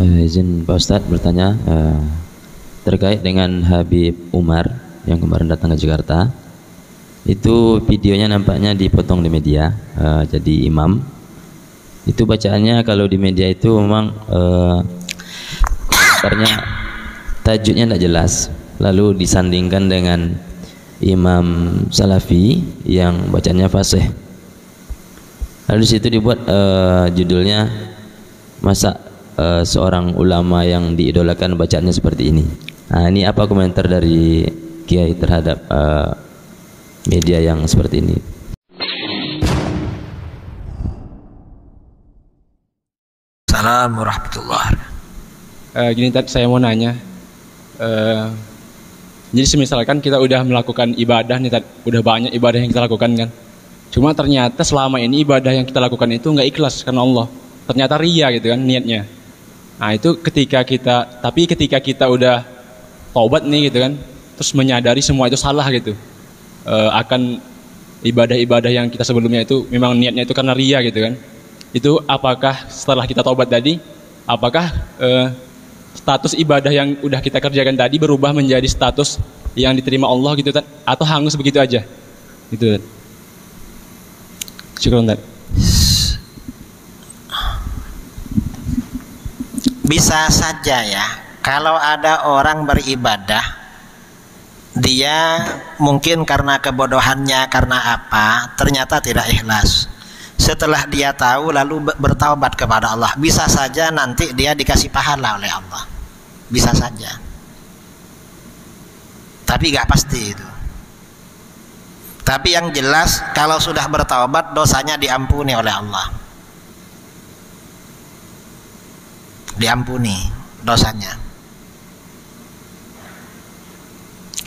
Izin Pak Ustadz bertanya terkait dengan Habib Umar yang kemarin datang ke Jakarta. Itu videonya nampaknya dipotong di media, jadi imam. Itu bacaannya kalau di media itu memang komentarnya tajudnya tidak jelas. Lalu disandingkan dengan Imam Salafi yang bacanya fasih. Lalu di situ dibuat judulnya masa seorang ulama yang diidolakan bacaannya seperti ini. Nah, ini apa komentar dari Kiai terhadap media yang seperti ini? Assalamualaikum warahmatullahi wabarakatuh. Gini tadi saya mau nanya, jadi semisalkan kita udah melakukan ibadah nih, udah banyak ibadah yang kita lakukan kan, cuma ternyata selama ini ibadah yang kita lakukan itu nggak ikhlas karena Allah, ternyata ria gitu kan niatnya. Nah itu ketika kita udah taubat nih gitu kan, terus menyadari semua itu salah gitu, akan ibadah-ibadah yang kita sebelumnya itu memang niatnya itu karena ria gitu kan. Itu apakah setelah kita taubat tadi, apakah status ibadah yang udah kita kerjakan tadi berubah menjadi status yang diterima Allah gitu kan, atau hangus begitu aja gitu kan? Syukran Tad. Bisa saja ya, kalau ada orang beribadah, dia mungkin karena kebodohannya, karena apa, ternyata tidak ikhlas. Setelah dia tahu lalu bertaubat kepada Allah, bisa saja nanti dia dikasih pahala oleh Allah, bisa saja. Tapi gak pasti itu. Tapi yang jelas kalau sudah bertaubat, dosanya diampuni oleh Allah, diampuni dosanya.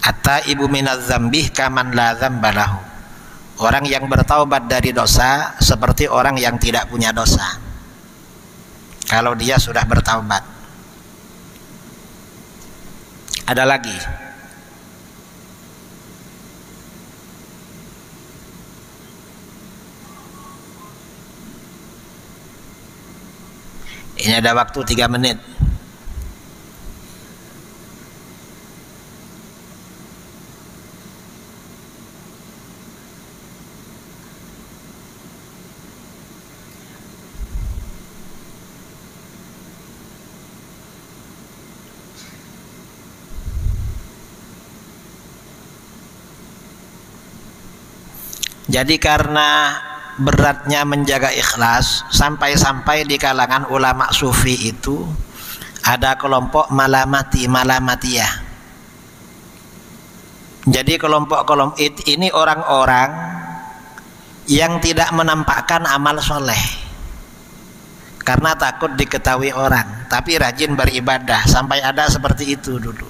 At-taibu minadz dzambi kaman la dzamba lahu. Orang yang bertaubat dari dosa seperti orang yang tidak punya dosa, kalau dia sudah bertaubat. Ada lagi, ini ada waktu 3 menit. Jadi karena beratnya menjaga ikhlas, sampai-sampai di kalangan ulama sufi itu ada kelompok malamatiyah. Jadi kelompok ini orang-orang yang tidak menampakkan amal soleh karena takut diketahui orang, tapi rajin beribadah. Sampai ada seperti itu dulu.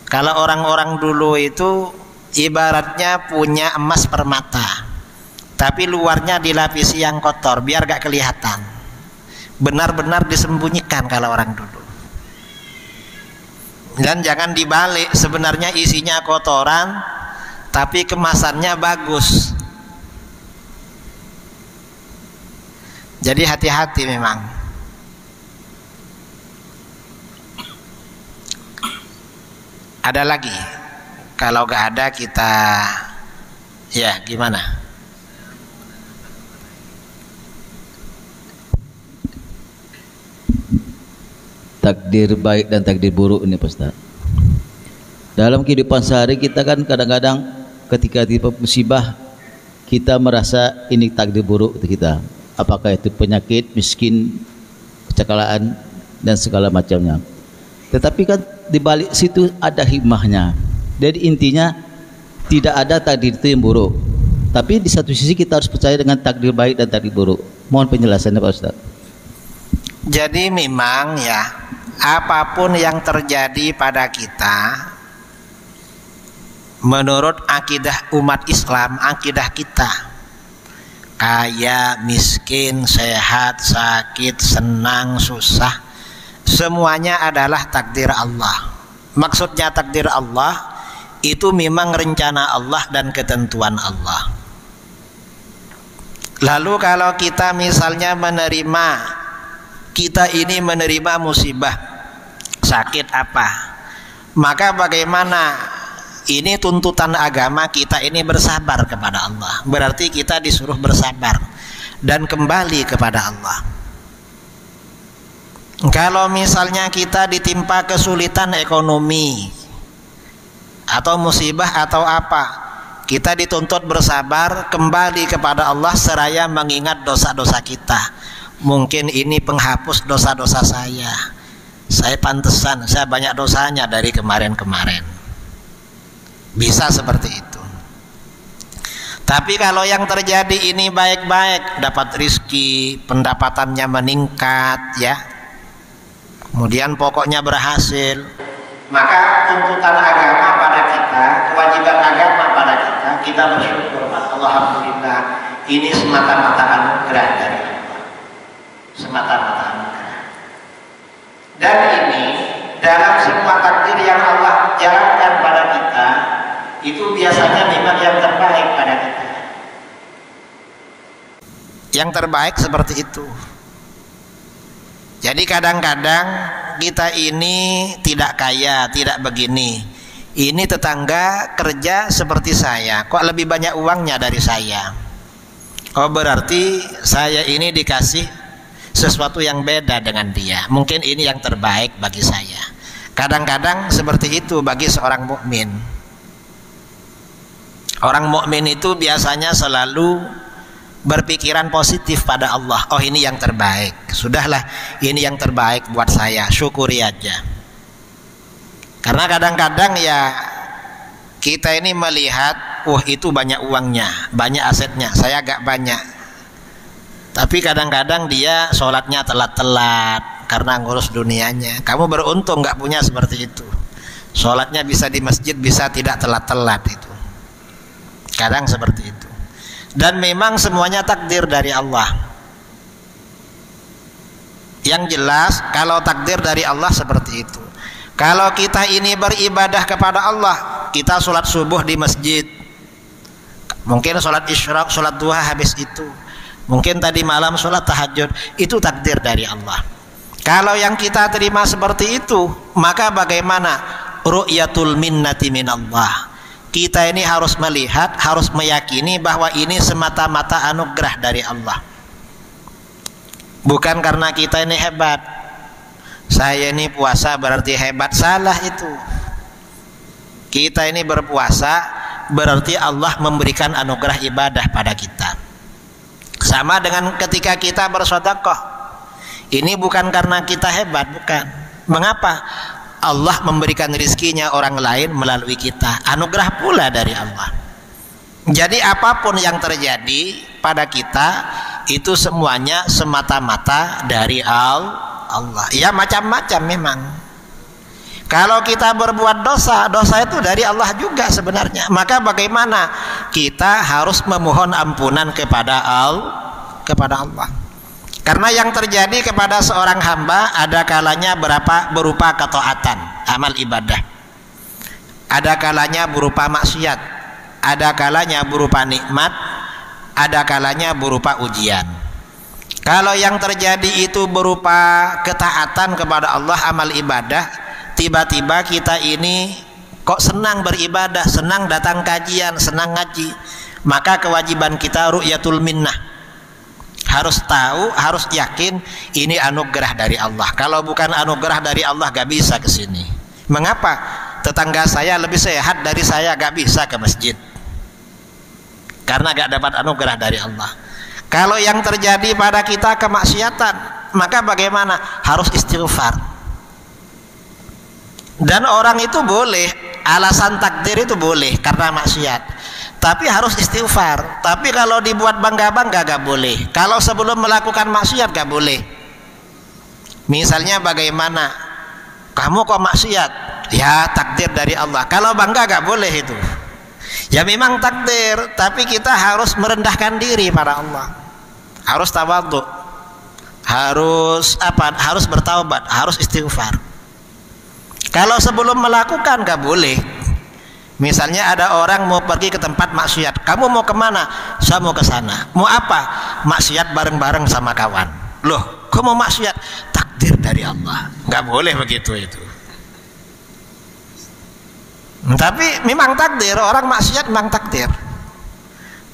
Kalau orang-orang dulu itu ibaratnya punya emas permata, tapi luarnya dilapisi yang kotor biar gak kelihatan. Benar-benar disembunyikan kalau orang dulu. Dan jangan dibalik, sebenarnya isinya kotoran tapi kemasannya bagus. Jadi hati-hati memang. Ada lagi? Kalau gak ada kita, ya gimana? Takdir baik dan takdir buruk ini Pak Ustaz. Dalam kehidupan sehari kita kan kadang-kadang ketika tiba musibah kita merasa ini takdir buruk untuk kita. Apakah itu penyakit, miskin, kecelakaan dan segala macamnya. Tetapi kan di balik situ ada hikmahnya. Jadi intinya tidak ada takdir itu yang buruk. Tapi di satu sisi kita harus percaya dengan takdir baik dan takdir buruk. Mohon penjelasannya Pak Ustaz. Jadi memang ya, apapun yang terjadi pada kita, menurut akidah umat Islam, akidah kita, kaya, miskin, sehat, sakit, senang, susah, semuanya adalah takdir Allah. Maksudnya takdir Allah itu memang rencana Allah dan ketentuan Allah. Lalu kalau kita misalnya menerima kita ini menerima musibah, sakit apa, maka bagaimana? Ini tuntutan agama kita ini bersabar kepada Allah. Berarti kita disuruh bersabar dan kembali kepada Allah. Kalau misalnya kita ditimpa kesulitan ekonomi atau musibah atau apa, kita dituntut bersabar, kembali kepada Allah seraya mengingat dosa-dosa kita. Mungkin ini penghapus dosa-dosa saya. Saya pantesan, saya banyak dosanya dari kemarin-kemarin. Bisa seperti itu. Tapi kalau yang terjadi ini baik-baik, dapat rizki, pendapatannya meningkat, ya, kemudian pokoknya berhasil, maka tuntutan agama pada kita, kewajiban agama pada kita bersyukur. Alhamdulillah, ini semata-mata anugerah dari Allah, semata-mata anugerah. Dan ini dalam semua takdir yang Allah jalankan pada kita, itu biasanya memang yang terbaik pada kita. Yang terbaik seperti itu. Jadi kadang-kadang kita ini tidak kaya, tidak begini. Ini tetangga kerja seperti saya, kok lebih banyak uangnya dari saya. Oh, berarti saya ini dikasih sesuatu yang beda dengan dia. Mungkin ini yang terbaik bagi saya. Kadang-kadang seperti itu bagi seorang mukmin. Orang mukmin itu biasanya selalu berpikiran positif pada Allah. Oh, ini yang terbaik. Sudahlah, ini yang terbaik buat saya. Syukuri aja. Karena kadang-kadang ya kita ini melihat, wah itu banyak uangnya, banyak asetnya. Saya agak banyak. Tapi kadang-kadang dia sholatnya telat-telat karena ngurus dunianya. Kamu beruntung nggak punya seperti itu. Sholatnya bisa di masjid, bisa tidak telat-telat itu. Kadang seperti itu. Dan memang semuanya takdir dari Allah. Yang jelas kalau takdir dari Allah seperti itu. Kalau kita ini beribadah kepada Allah, kita sholat subuh di masjid, mungkin sholat isyraq, sholat duha habis itu, mungkin tadi malam sholat tahajud, itu takdir dari Allah. Kalau yang kita terima seperti itu, maka bagaimana? Ru'yatul minnati minallah. Kita ini harus melihat, harus meyakini bahwa ini semata-mata anugerah dari Allah. Bukan karena kita ini hebat. Saya ini puasa berarti hebat. Salah itu. Kita ini berpuasa berarti Allah memberikan anugerah ibadah pada kita. Sama dengan ketika kita bersedekah. Ini bukan karena kita hebat, bukan. Mengapa? Allah memberikan rizkinya orang lain melalui kita. Anugerah pula dari Allah. Jadi apapun yang terjadi pada kita, itu semuanya semata-mata dari Allah. Ya macam-macam memang. Kalau kita berbuat dosa, dosa itu dari Allah juga sebenarnya. Maka bagaimana? Kita harus memohon ampunan kepada Allah. Karena yang terjadi kepada seorang hamba ada kalanya berupa ketaatan, amal ibadah. Ada kalanya berupa maksiat, ada kalanya berupa nikmat, ada kalanya berupa ujian. Kalau yang terjadi itu berupa ketaatan kepada Allah, amal ibadah, tiba-tiba kita ini kok senang beribadah, senang datang kajian, senang ngaji, maka kewajiban kita ru'yatul minnah. Harus tahu, harus yakin ini anugerah dari Allah. Kalau bukan anugerah dari Allah gak bisa ke sini. Mengapa? Tetangga saya lebih sehat dari saya gak bisa ke masjid. Karena gak dapat anugerah dari Allah. Kalau yang terjadi pada kita kemaksiatan, maka bagaimana? Harus istighfar. Dan orang itu boleh, alasan takdir itu boleh karena maksiat. Tapi harus istighfar. Tapi kalau dibuat bangga-bangga gak boleh. Kalau sebelum melakukan maksiat gak boleh. Misalnya bagaimana? Kamu kok maksiat? Ya takdir dari Allah. Kalau bangga gak boleh itu. Ya memang takdir, tapi kita harus merendahkan diri pada Allah. Harus tawadhu. Harus Harus bertaubat, harus istighfar. Kalau sebelum melakukan gak boleh. Misalnya ada orang mau pergi ke tempat maksiat, kamu mau kemana? Saya mau ke sana. Mau apa? Maksiat bareng-bareng sama kawan. Loh, kok mau maksiat? Takdir dari Allah, nggak boleh begitu itu. Tapi memang takdir, orang maksiat memang takdir.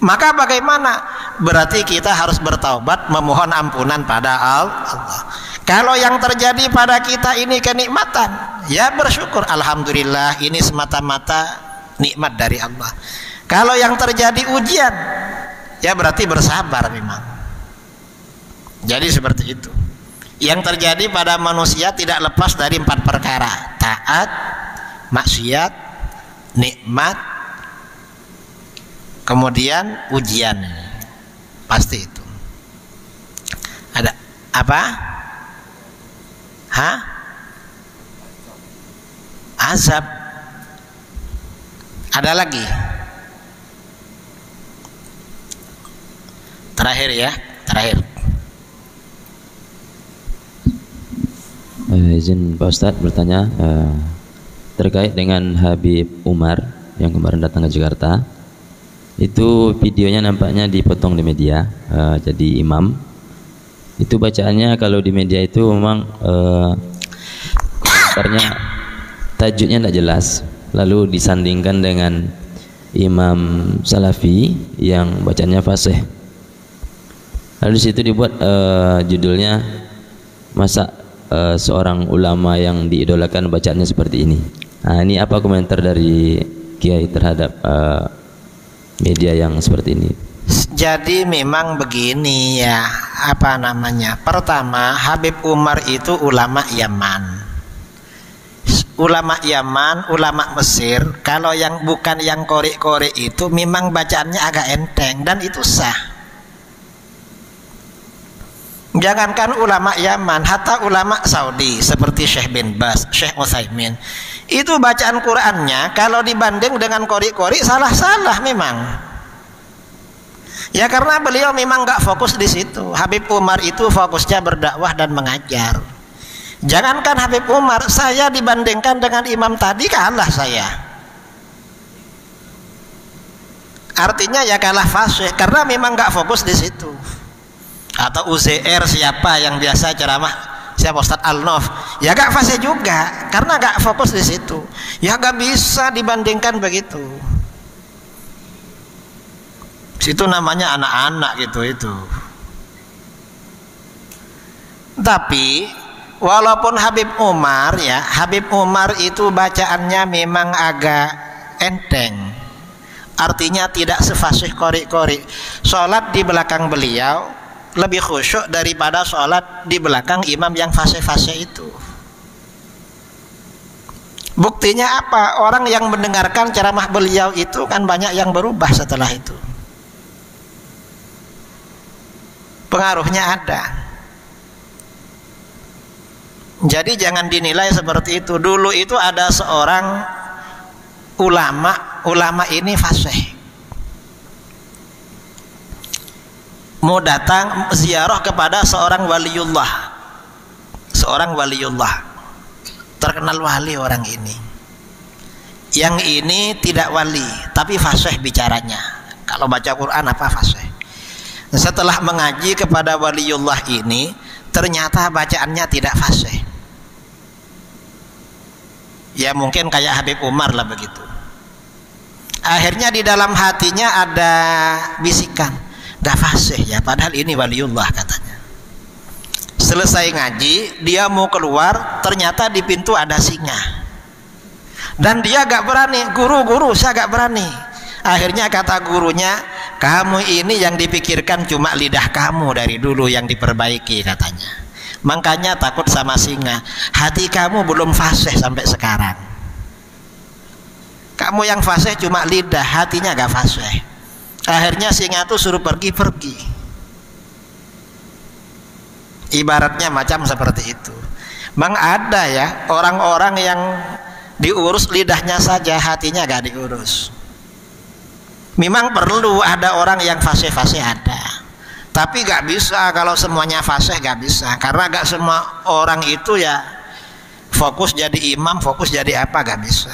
Maka bagaimana? Berarti kita harus bertaubat, memohon ampunan pada Allah. Kalau yang terjadi pada kita ini kenikmatan, ya bersyukur, alhamdulillah, ini semata-mata nikmat dari Allah. Kalau yang terjadi ujian, ya berarti bersabar memang. Jadi seperti itu. Yang terjadi pada manusia tidak lepas dari 4 perkara: taat, maksiat, nikmat, kemudian ujian. Pasti itu. Ada apa? Hah? Azab. Ada lagi? Terakhir ya, terakhir. Izin Pak Ustadz bertanya terkait dengan Habib Umar yang kemarin datang ke Jakarta. Itu videonya nampaknya dipotong di media, jadi imam. Itu bacaannya kalau di media itu memang komentarnya, tajudnya tidak jelas. Lalu disandingkan dengan imam Salafi yang bacanya fasih. Lalu di situ dibuat judulnya, masa seorang ulama yang diidolakan bacaannya seperti ini. Nah, ini apa komentar dari Kiai terhadap media yang seperti ini? Jadi memang begini ya, apa namanya? Pertama, Habib Umar itu ulama Yaman. Ulama Yaman, ulama Mesir. Kalau yang bukan yang korek-korek itu memang bacaannya agak enteng dan itu sah. Jangankan ulama Yaman, hatta ulama Saudi seperti Syekh bin Baz, Syekh Utsaimin, itu bacaan Qur'annya kalau dibanding dengan korek-korek salah-salah memang. Ya karena beliau memang nggak fokus di situ. Habib Umar itu fokusnya berdakwah dan mengajar. Jangankan Habib Umar, saya dibandingkan dengan imam tadi kalah saya. Artinya ya kalah fasih karena memang nggak fokus di situ. Atau UZR siapa yang biasa ceramah, siapa Ustadz Al-Nof, ya gak fasih juga karena gak fokus di situ. Ya gak bisa dibandingkan begitu. Situ namanya anak-anak gitu itu. Tapi walaupun Habib Umar ya, Habib Umar itu bacaannya memang agak enteng. Artinya tidak sefasih korek-korek. Sholat di belakang beliau lebih khusyuk daripada sholat di belakang imam yang fase-fase itu. Buktinya apa? Orang yang mendengarkan ceramah beliau itu kan banyak yang berubah setelah itu. Pengaruhnya ada. Jadi jangan dinilai seperti itu. Dulu itu ada seorang ulama ini fasih, mau datang ziarah kepada seorang waliullah, terkenal wali orang ini. Yang ini tidak wali tapi fasih bicaranya. Kalau baca Quran apa fasih. Setelah mengaji kepada waliullah ini, ternyata bacaannya tidak fasih. Ya mungkin kayak Habib Umar lah begitu. Akhirnya di dalam hatinya ada bisikan, gak fasih ya, padahal ini waliullah katanya. Selesai ngaji, dia mau keluar, ternyata di pintu ada singa. Dan dia gak berani, guru saya gak berani. Akhirnya kata gurunya, kamu ini yang dipikirkan cuma lidah kamu dari dulu yang diperbaiki katanya. Makanya takut sama singa. Hati kamu belum fasih sampai sekarang. Kamu yang fasih cuma lidah, hatinya gak fasih. Akhirnya singa itu suruh pergi. Ibaratnya macam seperti itu. Memang ada ya orang-orang yang diurus lidahnya saja, hatinya gak diurus. Memang perlu ada orang yang fasih-fasih ada. Tapi gak bisa kalau semuanya fasih, gak bisa. Karena gak semua orang itu ya fokus jadi imam, fokus jadi apa, gak bisa.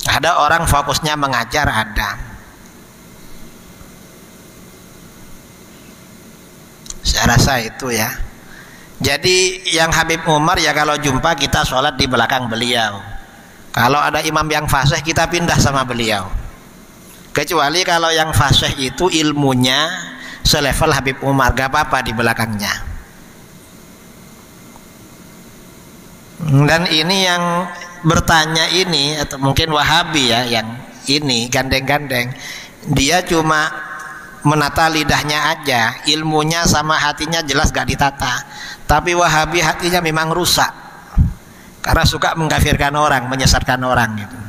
Ada orang fokusnya mengajar, ada. Saya rasa itu ya. Jadi yang Habib Umar ya kalau jumpa kita sholat di belakang beliau. Kalau ada imam yang fasih kita pindah sama beliau. Kecuali kalau yang fasih itu ilmunya selevel Habib Umar, gak apa-apa di belakangnya. Dan ini yang bertanya ini, atau mungkin Wahabi ya, yang ini gandeng-gandeng, dia cuma menata lidahnya aja, ilmunya sama hatinya jelas gak ditata. Tapi Wahabi hatinya memang rusak karena suka mengkafirkan orang, menyesatkan orang gitu.